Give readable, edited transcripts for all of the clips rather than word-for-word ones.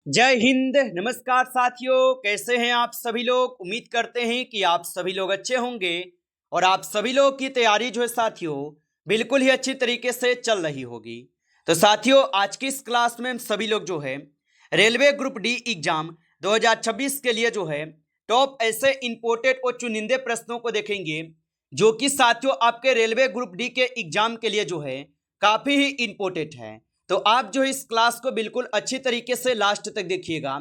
जय हिंद। नमस्कार साथियों, कैसे हैं आप सभी लोग। उम्मीद करते हैं कि आप सभी लोग अच्छे होंगे और आप सभी लोग की तैयारी जो है साथियों बिल्कुल ही अच्छी तरीके से चल रही होगी। तो साथियों, आज की इस क्लास में हम सभी लोग जो है रेलवे ग्रुप डी एग्जाम 2026 के लिए जो है टॉप ऐसे इंपोर्टेड और चुनिंदे प्रश्नों को देखेंगे जो कि साथियों आपके रेलवे ग्रुप डी के एग्जाम के लिए जो है काफी ही इंपोर्टेंट है। तो आप जो इस क्लास को बिल्कुल अच्छी तरीके से लास्ट तक देखिएगा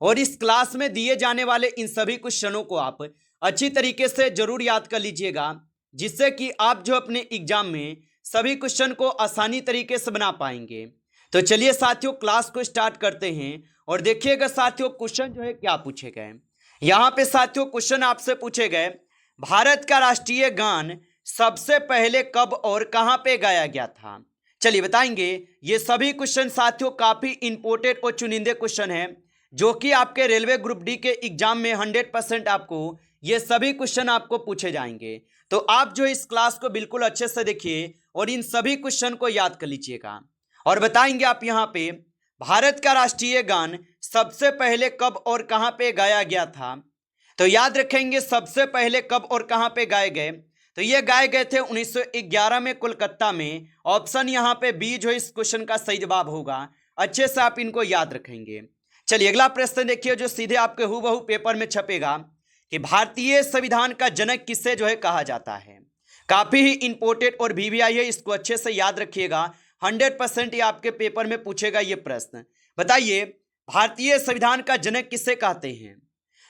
और इस क्लास में दिए जाने वाले इन सभी क्वेश्चनों को आप अच्छी तरीके से जरूर याद कर लीजिएगा, जिससे कि आप जो अपने एग्जाम में सभी क्वेश्चन को आसानी तरीके से बना पाएंगे। तो चलिए साथियों, क्लास को स्टार्ट करते हैं और देखिएगा साथियों क्वेश्चन जो है क्या पूछे गए। यहाँ पे साथियों क्वेश्चन आपसे पूछे गए, भारत का राष्ट्रीय गान सबसे पहले कब और कहां पे गाया गया था। चलिए बताएंगे। ये सभी क्वेश्चन साथियों काफी इंपोर्टेंट और चुनिंदे क्वेश्चन हैं जो कि आपके रेलवे ग्रुप डी के एग्जाम में 100% आपको ये सभी क्वेश्चन आपको पूछे जाएंगे। तो आप जो इस क्लास को बिल्कुल अच्छे से देखिए और इन सभी क्वेश्चन को याद कर लीजिएगा और बताएंगे आप यहाँ पे भारत का राष्ट्रीय गान सबसे पहले कब और कहां पे गाया गया था। तो याद रखेंगे सबसे पहले कब और कहां पे गाए गए, तो ये गाए गए थे 1911 में कोलकाता में। ऑप्शन यहाँ पे बी जो इस क्वेश्चन का सही जवाब होगा। अच्छे से आप इनको याद रखेंगे। चलिए अगला प्रश्न देखिए जो सीधे आपके हूबहू पेपर में छपेगा कि भारतीय संविधान का जनक किसे जो है कहा जाता है। काफी ही इंपोर्टेंट और वीवीआई है, इसको अच्छे से याद रखिएगा। 100% ये आपके पेपर में पूछेगा ये प्रश्न। बताइए भारतीय संविधान का जनक किसे कहते हैं।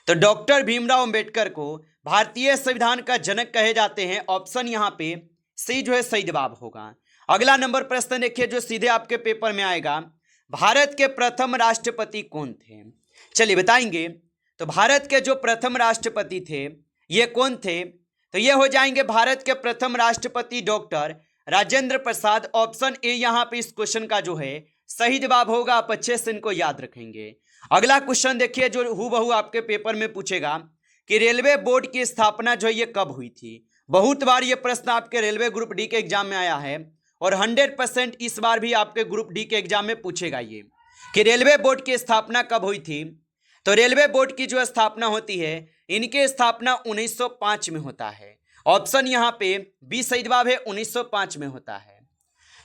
तो डॉक्टर भीमराव अंबेडकर को भारतीय संविधान का जनक कहे जाते हैं। ऑप्शन यहाँ पे सी जो है सही जवाब होगा। अगला नंबर प्रश्न देखिए जो सीधे आपके पेपर में आएगा, भारत के प्रथम राष्ट्रपति कौन थे। चलिए बताएंगे। तो भारत के जो प्रथम राष्ट्रपति थे ये कौन थे, तो ये हो जाएंगे भारत के प्रथम राष्ट्रपति doctor Rajendra Prasad. Option A यहाँ पे इस क्वेश्चन का जो है सही जवाब होगा। आप अच्छे से इनको याद रखेंगे। अगला क्वेश्चन देखिए जो हूबहू आपके पेपर में पूछेगा कि रेलवे बोर्ड की स्थापना जो है ये कब हुई थी। बहुत बार ये प्रश्न आपके रेलवे ग्रुप डी के एग्जाम में आया है और 100% इस बार भी आपके ग्रुप डी के एग्जाम में पूछेगा ये कि रेलवे बोर्ड की स्थापना कब हुई थी। तो रेलवे बोर्ड की जो स्थापना होती है इनकी स्थापना 1905 में होता है। ऑप्शन यहाँ पे बी सही जवाब है, 1905 में होता है।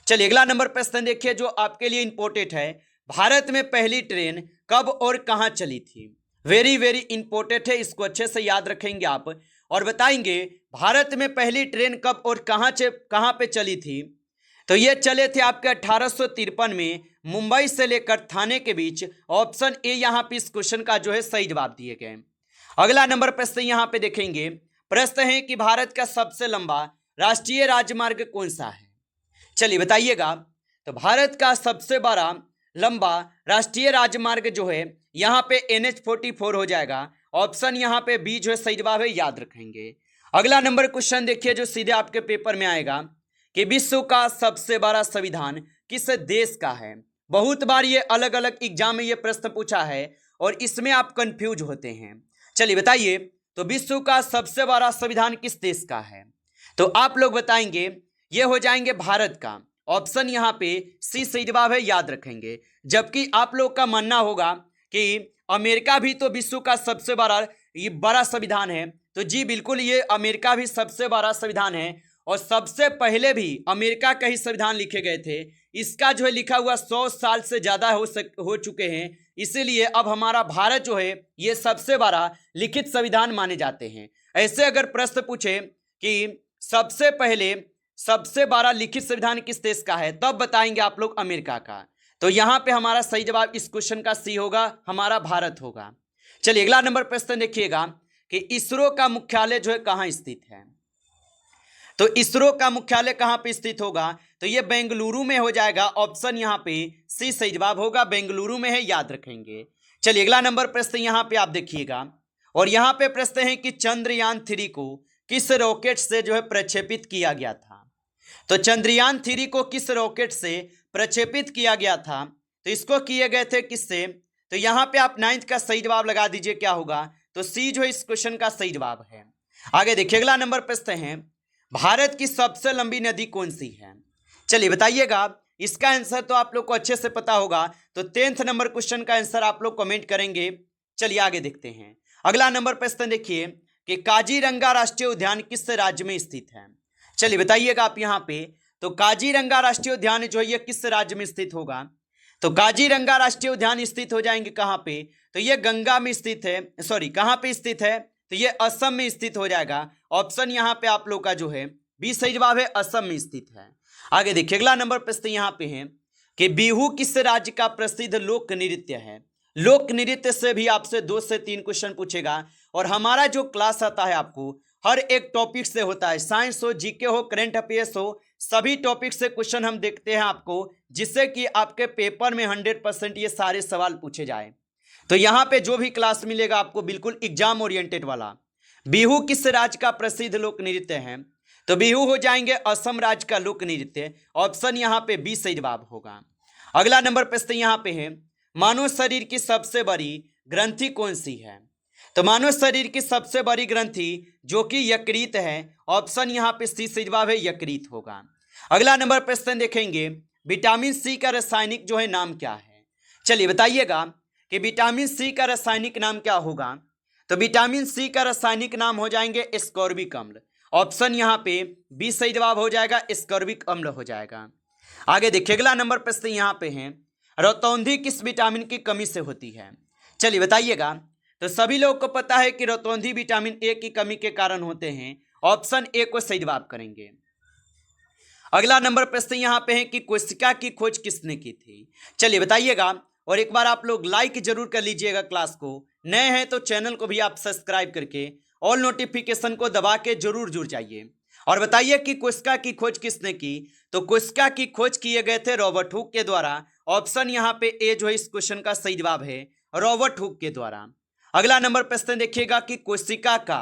चलिए अगला नंबर प्रश्न देखिए जो आपके लिए इंपोर्टेंट है, भारत में पहली ट्रेन कब और कहां चली थी। वेरी वेरी इंपोर्टेंट है, इसको अच्छे से याद रखेंगे आप और बताएंगे भारत में पहली ट्रेन कब और कहां पे चली थी। तो ये चले थे आपके 1853 में मुंबई से लेकर थाने के बीच। ऑप्शन ए यहाँ पे इस क्वेश्चन का जो है सही जवाब दिए गए। अगला नंबर प्रश्न यहाँ पे देखेंगे। प्रश्न है कि भारत का सबसे लंबा राष्ट्रीय राजमार्ग कौन सा है। चलिए बताइएगा। तो भारत का सबसे बड़ा लंबा राष्ट्रीय राजमार्ग जो है यहाँ पे NH44 हो जाएगा। ऑप्शन यहाँ पे बी जो है सही जवाब है, याद रखेंगे। अगला नंबर क्वेश्चन देखिए जो सीधे आपके पेपर में आएगा कि विश्व का सबसे बड़ा संविधान किस देश का है। बहुत बार ये अलग अलग एग्जाम में ये प्रश्न पूछा है और इसमें आप कंफ्यूज होते हैं। चलिए बताइए तो विश्व का सबसे बड़ा संविधान किस देश का है। तो आप लोग बताएंगे ये हो जाएंगे भारत का। ऑप्शन यहाँ पे सी सही जवाब है, याद रखेंगे। जबकि आप लोग का मानना होगा कि अमेरिका भी तो विश्व का सबसे बड़ा संविधान है। तो जी बिल्कुल, ये अमेरिका भी सबसे बड़ा संविधान है और सबसे पहले भी अमेरिका का ही संविधान लिखे गए थे। इसका जो है लिखा हुआ 100 साल से ज्यादा हो चुके हैं, इसीलिए अब हमारा भारत जो है ये सबसे बड़ा लिखित संविधान माने जाते हैं। ऐसे अगर प्रश्न पूछे कि सबसे बड़ा लिखित संविधान किस देश का है, तब बताएंगे आप लोग अमेरिका का। तो यहां पे हमारा सही जवाब इस क्वेश्चन का सी होगा, हमारा भारत होगा। चलिए अगला नंबर प्रश्न देखिएगा कि इसरो का मुख्यालय जो है कहां स्थित है। तो इसरो का मुख्यालय कहां पे स्थित होगा, तो ये बेंगलुरु में हो जाएगा। ऑप्शन यहाँ पे सी सही जवाब होगा, बेंगलुरु में है, याद रखेंगे। चलिए अगला नंबर प्रश्न यहाँ पे आप देखिएगा और यहाँ पे प्रश्न है कि चंद्रयान 3 को किस रॉकेट से जो है प्रक्षेपित किया गया था। तो चंद्रयान 3 को किस रॉकेट से प्रक्षेपित किया गया था, तो इसको किए गए थे किससे। तो यहाँ पे आप 9th का सही जवाब लगा दीजिए, क्या होगा। तो सी जो है इस क्वेश्चन का सही जवाब है। आगे देखिए अगला नंबर प्रश्न है, भारत की सबसे लंबी नदी कौन सी है। चलिए बताइएगा इसका आंसर तो आप लोग को अच्छे से पता होगा, तो 10th नंबर क्वेश्चन का आंसर आप लोग कमेंट करेंगे। चलिए आगे देखते हैं। अगला नंबर प्रश्न देखिए कि काजीरंगा राष्ट्रीय उद्यान किस राज्य में स्थित है। चलिए बताइएगा आप यहाँ पे। तो काजीरंगा राष्ट्रीय उद्यान जो है ये किस राज्य में स्थित होगा। तो काजीरंगा राष्ट्रीय उद्यान स्थित हो जाएंगे कहाँ पे, तो ये गंगा में स्थित है, सॉरी कहाँ पे स्थित है, तो ये असम में स्थित हो जाएगा। ऑप्शन यहाँ पे आप लोग का जो है बी सही जवाब है, असम में स्थित है। आगे देखिए अगला नंबर प्रश्न यहाँ पे है कि बिहू किस राज्य का प्रसिद्ध लोक नृत्य है। लोक नृत्य से भी आपसे 2 से 3 क्वेश्चन पूछेगा। और हमारा जो क्लास आता है आपको हर एक टॉपिक से होता है, साइंस हो, जीके हो, करंट अफेयर्स हो, सभी टॉपिक से क्वेश्चन हम देखते हैं आपको, जिससे कि आपके पेपर में 100% ये सारे सवाल पूछे जाए। तो यहाँ पे जो भी क्लास मिलेगा आपको बिल्कुल एग्जाम ओरिएंटेड वाला। बिहू किस राज्य का प्रसिद्ध लोक नृत्य है, तो बिहू हो जाएंगे असम राज्य का लोक नृत्य। ऑप्शन यहाँ पे बी सही जवाब होगा। अगला नंबर प्रश्न यहाँ पे है मानव शरीर की सबसे बड़ी ग्रंथि कौन सी है। तो मानव शरीर की सबसे बड़ी ग्रंथि जो कि यकृत है। ऑप्शन यहाँ पे सी सही जवाब है, यकृत होगा। अगला नंबर प्रश्न देखेंगे विटामिन सी का रासायनिक जो है नाम क्या है। चलिए बताइएगा कि विटामिन सी का रासायनिक नाम क्या होगा। तो विटामिन सी का रासायनिक नाम हो जाएंगे एस्कॉर्बिक अम्ल। ऑप्शन यहाँ पे बी सही जवाब हो जाएगा, एस्कॉर्बिक अम्ल हो जाएगा। आगे देखिए अगला नंबर प्रश्न यहाँ पे है रतौंधी किस विटामिन की कमी से होती है। चलिए बताइएगा। तो सभी लोगों को पता है कि रतौंधी विटामिन ए की कमी के कारण होते हैं। ऑप्शन ए को सही जवाब करेंगे। अगला नंबर प्रश्न यहाँ पे है कि कोशिका की खोज किसने की थी। चलिए बताइएगा। और एक बार आप लोग लाइक जरूर कर लीजिएगा क्लास को, नए हैं तो चैनल को भी आप सब्सक्राइब करके ऑल नोटिफिकेशन को दबा के जरूर जुड़ जाइए और बताइए कि कोशिका की खोज किसने की। तो कोशिका की खोज किए गए थे रॉबर्ट हुक के द्वारा। ऑप्शन यहाँ पे ए जो है इस क्वेश्चन का सही जवाब है, रॉबर्ट हुक के द्वारा। अगला नंबर प्रश्न देखिएगा कि कोशिका का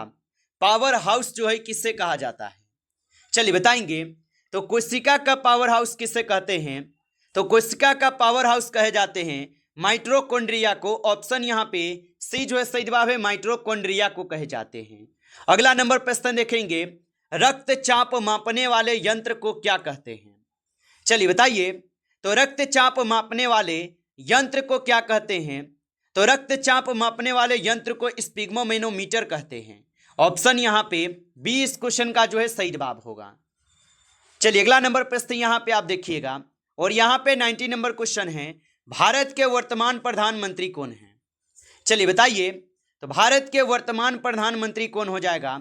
पावर हाउस जो है किससे कहा जाता है। चलिए बताएंगे। तो कोशिका का पावर हाउस किसे कहते हैं। तो कोशिका का पावर हाउस कहे जाते हैं माइटोकॉन्ड्रिया को। ऑप्शन यहाँ पे सी जो है सही जवाब है, माइटोकॉन्ड्रिया को कहे जाते हैं। अगला नंबर प्रश्न देखेंगे रक्तचाप मापने वाले यंत्र को क्या कहते हैं। चलिए बताइए। तो रक्तचाप मापने वाले यंत्र को क्या कहते हैं। तो रक्तचाप मापने वाले यंत्र को स्पिग्मोमेनोमीटर कहते हैं। ऑप्शन यहाँ पे बी इस क्वेश्चन का जो है सही जवाब होगा। चलिए अगला नंबर प्रश्न यहाँ पे आप देखिएगा और यहाँ पे 90 नंबर क्वेश्चन है भारत के वर्तमान प्रधानमंत्री कौन है। चलिए बताइए। तो भारत के वर्तमान प्रधानमंत्री कौन हो जाएगा।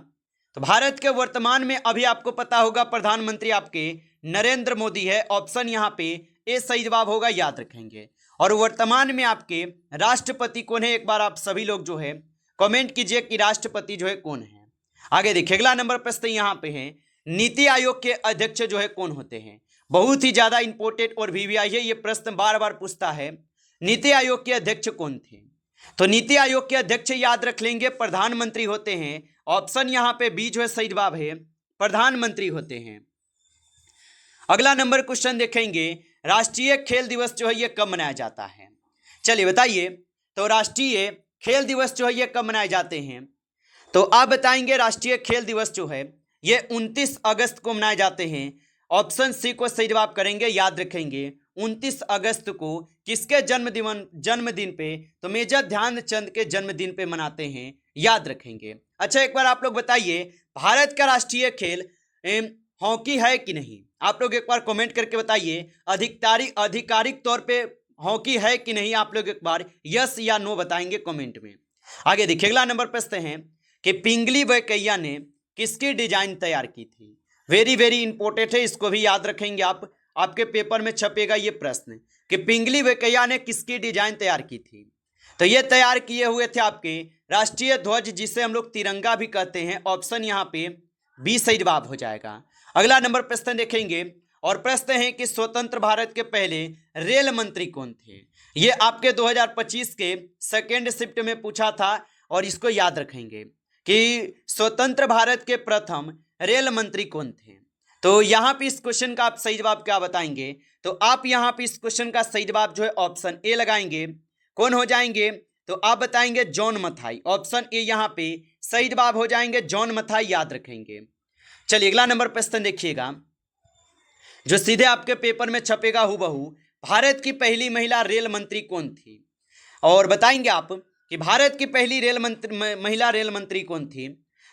तो भारत के वर्तमान में अभी आपको पता होगा प्रधानमंत्री आपके नरेंद्र मोदी है। ऑप्शन यहाँ पे ए सही जवाब होगा, याद रखेंगे। और वर्तमान में आपके राष्ट्रपति कौन है, एक बार आप सभी लोग जो है कमेंट कीजिए कि राष्ट्रपति जो है कौन है। आगे देखिए अगला नंबर प्रश्न यहाँ पे है नीति आयोग के अध्यक्ष जो है कौन होते हैं। बहुत ही ज्यादा इंपॉर्टेंट और वीवीआई है, ये प्रश्न बार बार पूछता है नीति आयोग के अध्यक्ष कौन थे। तो नीति आयोग के अध्यक्ष याद रख लेंगे प्रधानमंत्री होते हैं। ऑप्शन यहाँ पे बी जो है सही जवाब है, प्रधानमंत्री होते हैं। अगला नंबर क्वेश्चन देखेंगे राष्ट्रीय खेल दिवस जो है ये कब मनाया जाता है। चलिए बताइए। तो राष्ट्रीय खेल दिवस जो है ये कब मनाए जाते हैं। तो आप बताएंगे राष्ट्रीय खेल दिवस जो है ये 29 अगस्त को मनाए जाते हैं। ऑप्शन सी को सही जवाब करेंगे, याद रखेंगे 29 अगस्त को किसके जन्मदिन पे, तो मेजर ध्यानचंद के जन्मदिन पे मनाते हैं, याद रखेंगे। अच्छा एक बार आप लोग बताइए भारत का राष्ट्रीय खेल हॉकी है कि नहीं। आप लोग एक बार कमेंट करके बताइए आधिकारिक तौर पे हॉकी है कि नहीं। आप लोग एक बार यस या नो बताएंगे कमेंट में। आगे देखिए अगला नंबर प्रश्न है कि पिंगली वेंकैया ने किसकी डिजाइन तैयार की थी। वेरी वेरी इंपॉर्टेंट है, इसको भी याद रखेंगे आप, आपके पेपर में छपेगा ये प्रश्न कि पिंगली वेंकैया ने किसकी डिजाइन तैयार की थी। तो ये तैयार किए हुए थे आपके राष्ट्रीय ध्वज, जिसे हम लोग तिरंगा भी कहते हैं। ऑप्शन यहाँ पे बी सही जवाब हो जाएगा। अगला नंबर प्रश्न देखेंगे और प्रश्न है कि स्वतंत्र भारत के पहले रेल मंत्री कौन थे। ये आपके 2025 के सेकेंड शिफ्ट में पूछा था और इसको याद रखेंगे कि स्वतंत्र भारत के प्रथम रेल मंत्री कौन थे। तो यहाँ पे इस क्वेश्चन का आप सही जवाब क्या बताएंगे। तो आप यहाँ पे इस क्वेश्चन का सही जवाब जो है ऑप्शन ए लगाएंगे। कौन हो जाएंगे, तो आप बताएंगे जॉन मथाई। ऑप्शन ए यहाँ पे सही जवाब हो जाएंगे, जॉन मथाई, याद रखेंगे। चलिए अगला नंबर प्रश्न देखिएगा जो सीधे आपके पेपर में छपेगा हूबहू। भारत की पहली महिला रेल मंत्री कौन थी? और बताएंगे आप कि भारत की पहली महिला रेल मंत्री कौन थी।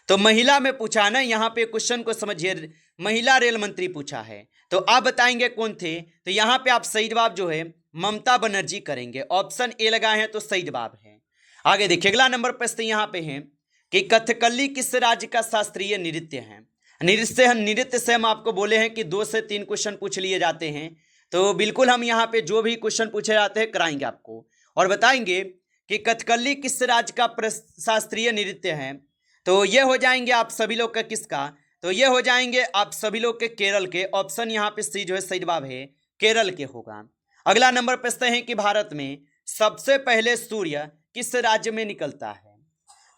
तो महिला में पूछा ना, यहाँ पे क्वेश्चन को समझिए, महिला रेल मंत्री पूछा है, तो आप बताएंगे कौन थे। तो यहाँ पे आप सही जवाब जो है ममता बनर्जी करेंगे। ऑप्शन ए लगाए हैं तो सही जवाब है। आगे देखिए, अगला नंबर प्रश्न यहाँ पे है कि कथकली किस राज्य का शास्त्रीय नृत्य है। नृत्य से हम आपको बोले हैं कि 2 से 3 क्वेश्चन पूछ लिए जाते हैं, तो बिल्कुल हम यहाँ पे जो भी क्वेश्चन पूछे जाते हैं कराएंगे आपको और बताएंगे कि कथकली किस राज्य का शास्त्रीय नृत्य है। तो ये हो जाएंगे आप सभी लोग का किसका, तो ये हो जाएंगे आप सभी लोग के केरल के। ऑप्शन यहाँ पे सी जो है सही जवाब है केरल के होगा। अगला नंबर प्रश्न है कि भारत में सबसे पहले सूर्य किस राज्य में निकलता है।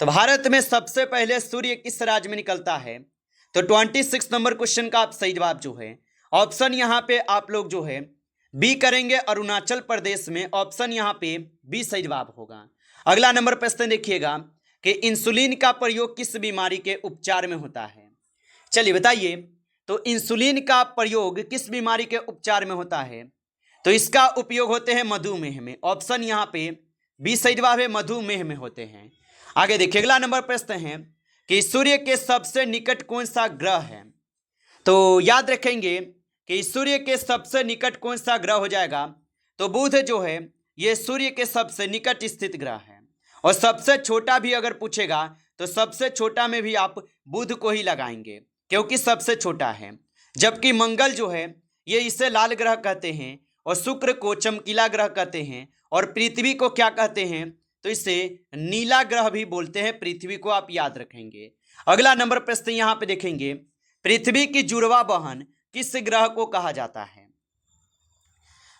तो भारत में सबसे पहले सूर्य किस राज्य में निकलता है। तो 26 नंबर क्वेश्चन का आप सही जवाब जो है ऑप्शन यहाँ पे आप लोग जो है बी करेंगे, अरुणाचल प्रदेश में। ऑप्शन यहाँ पे बी सही जवाब होगा। अगला नंबर प्रश्न देखिएगा कि इंसुलिन का प्रयोग किस बीमारी के उपचार में होता है। चलिए बताइए, तो इंसुलिन का प्रयोग किस बीमारी के उपचार में होता है। तो इसका उपयोग होते हैं मधुमेह में। ऑप्शन यहाँ पे बी सही जवाब है, मधुमेह में होते हैं। आगे देखिए, अगला नंबर प्रश्न है कि सूर्य के सबसे निकट कौन सा ग्रह है। तो याद रखेंगे कि सूर्य के सबसे निकट कौन सा ग्रह हो जाएगा। तो बुध जो है ये सूर्य के सबसे निकट स्थित ग्रह है। और सबसे छोटा भी अगर पूछेगा तो सबसे छोटा में भी आप बुध को ही लगाएंगे क्योंकि सबसे छोटा है। जबकि मंगल जो है ये इसे लाल ग्रह कहते हैं और शुक्र को चमकीला ग्रह कहते हैं और पृथ्वी को क्या कहते हैं, तो इसे नीला ग्रह भी बोलते हैं। पृथ्वी को आप याद रखेंगे। अगला नंबर प्रश्न यहाँ पे देखेंगे, पृथ्वी की जुड़वा बहन किस ग्रह को कहा जाता है।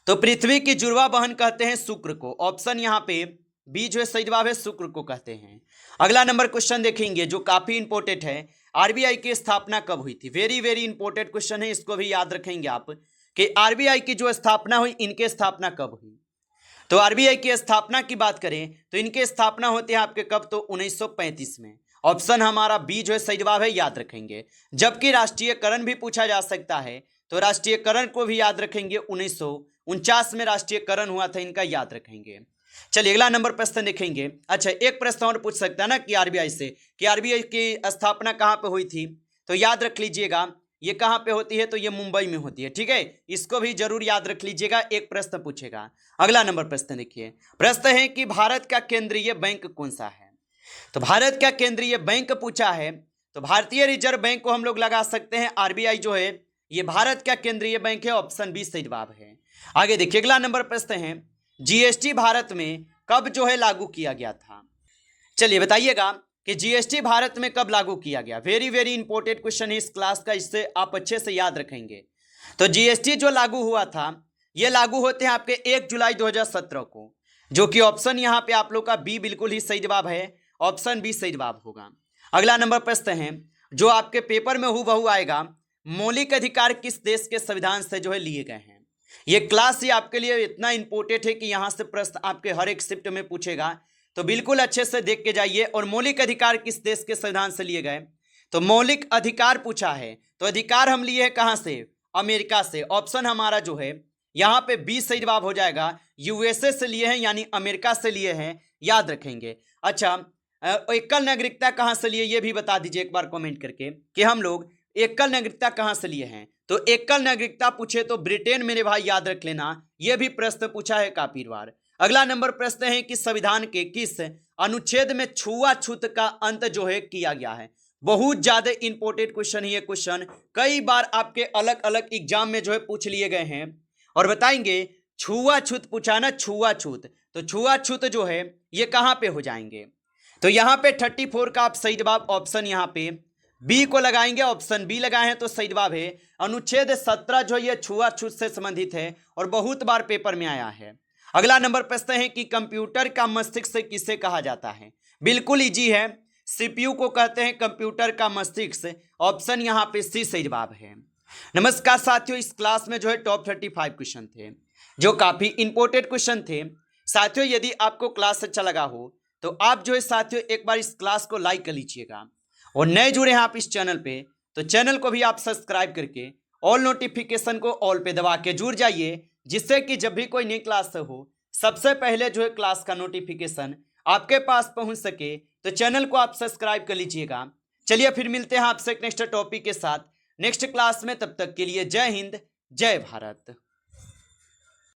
तो पृथ्वी की जुड़वा बहन कहते हैं शुक्र को। ऑप्शन यहाँ पे बी जो है सही जवाब है, शुक्र को कहते हैं। अगला नंबर क्वेश्चन देखेंगे जो काफी इंपॉर्टेंट है, आरबीआई की स्थापना कब हुई थी। वेरी वेरी इंपॉर्टेंट क्वेश्चन है, इसको भी याद रखेंगे आप कि आरबीआई की जो स्थापना हुई, इनके स्थापना कब हुई। तो आरबीआई की स्थापना की बात करें तो इनके स्थापना होते हैं आपके कब, तो 1935 में। ऑप्शन हमारा बी जो है सही जवाब है, याद रखेंगे। जबकि राष्ट्रीयकरण भी पूछा जा सकता है, तो राष्ट्रीयकरण को भी याद रखेंगे, 1949 में राष्ट्रीयकरण हुआ था, इनका याद रखेंगे। चलिए अगला नंबर प्रश्न देखेंगे। अच्छा, एक प्रश्न और पूछ सकता है ना कि आरबीआई से कि आरबीआई की स्थापना कहाँ पे हुई थी। तो याद रख लीजिएगा ये कहाँ पे होती है, तो ये मुंबई में होती है। ठीक है, इसको भी जरूर याद रख लीजिएगा, एक प्रश्न पूछेगा। अगला नंबर प्रश्न देखिए, प्रश्न है कि भारत का केंद्रीय बैंक कौन सा है। तो भारत का केंद्रीय बैंक पूछा है, तो भारतीय रिजर्व बैंक को हम लोग लगा सकते हैं। आरबीआई जो है ये भारत का केंद्रीय बैंक है। ऑप्शन बी सही जवाब है। आगे देखिए, अगला नंबर प्रश्न है जीएसटी भारत में कब जो है लागू किया गया था। चलिए बताइएगा कि जीएसटी भारत में कब लागू किया गया। वेरी वेरी इंपॉर्टेंट क्वेश्चन है इस क्लास का, इससे आप अच्छे से याद रखेंगे। तो जीएसटी जो लागू हुआ था ये लागू होते हैं आपके 1 जुलाई 2017 को, जो कि ऑप्शन यहाँ पे आप लोग का बी बिल्कुल ही सही जवाब है। ऑप्शन बी सही जवाब होगा। अगला नंबर प्रश्न है जो आपके पेपर में हूबहू आएगा, मौलिक अधिकार किस देश के संविधान से जो है लिए गए हैं। ये क्लास ही आपके लिए इतना इंपॉर्टेंट है कि यहाँ से प्रश्न आपके हर एक शिफ्ट में पूछेगा, तो बिल्कुल अच्छे से देख के जाइए। और मौलिक अधिकार किस देश के संविधान से लिए गए, तो मौलिक अधिकार पूछा है, तो अधिकार हम लिए हैं कहाँ से, अमेरिका से। ऑप्शन हमारा जो है यहाँ पे बी सही जवाब हो जाएगा, यूएसए से लिए हैं, यानी अमेरिका से लिए हैं, याद रखेंगे। अच्छा, एकल नागरिकता कहाँ से लिए ये भी बता दीजिए एक बार कमेंट करके कि हम लोग एकल नागरिकता कहाँ से लिए हैं। तो एकल नागरिकता पूछे तो ब्रिटेन मेरे भाई, याद रख लेना, यह भी प्रश्न पूछा है काफी बार। अगला नंबर प्रश्न है कि संविधान के किस अनुच्छेद में छुआछूत का अंत जो है किया गया है। बहुत ज्यादा इंपॉर्टेंट क्वेश्चन है ये क्वेश्चन, कई बार आपके अलग अलग एग्जाम में जो है पूछ लिए गए हैं। और बताएंगे छुआछूत पूछा ना, छुआछूत, तो छुआछूत जो है ये कहाँ पे हो जाएंगे। तो यहाँ पे 34 का आप सही जवाब ऑप्शन यहाँ पे बी को लगाएंगे। ऑप्शन बी लगाए हैं तो सही जवाब है अनुच्छेद 17 जो ये छुआछूत से संबंधित है और बहुत बार पेपर में आया है। अगला नंबर प्रश्न है कि कंप्यूटर का मस्तिष्क किसे कहा जाता है। बिल्कुल इजी है, सीपीयू को कहते हैं कंप्यूटर का मस्तिष्क। ऑप्शन यहाँ पे सी सही जवाब है। नमस्कार साथियों, इस क्लास में जो है टॉप 35 क्वेश्चन थे जो काफी इंपॉर्टेंट क्वेश्चन थे। साथियों यदि आपको क्लास अच्छा लगा हो तो आप जो है साथियों एक बार इस क्लास को लाइक कर लीजिएगा, और नए जुड़े हैं आप इस चैनल पे तो चैनल को भी आप सब्सक्राइब करके ऑल नोटिफिकेशन को ऑल पे दबा के जुड़ जाइए, जिससे कि जब भी कोई नई क्लास हो सबसे पहले जो है क्लास का नोटिफिकेशन आपके पास पहुंच सके। तो चैनल को आप सब्सक्राइब कर लीजिएगा। चलिए फिर मिलते हैं आपसे एक नेक्स्ट टॉपिक के साथ नेक्स्ट क्लास में। तब तक के लिए जय हिंद, जय भारत।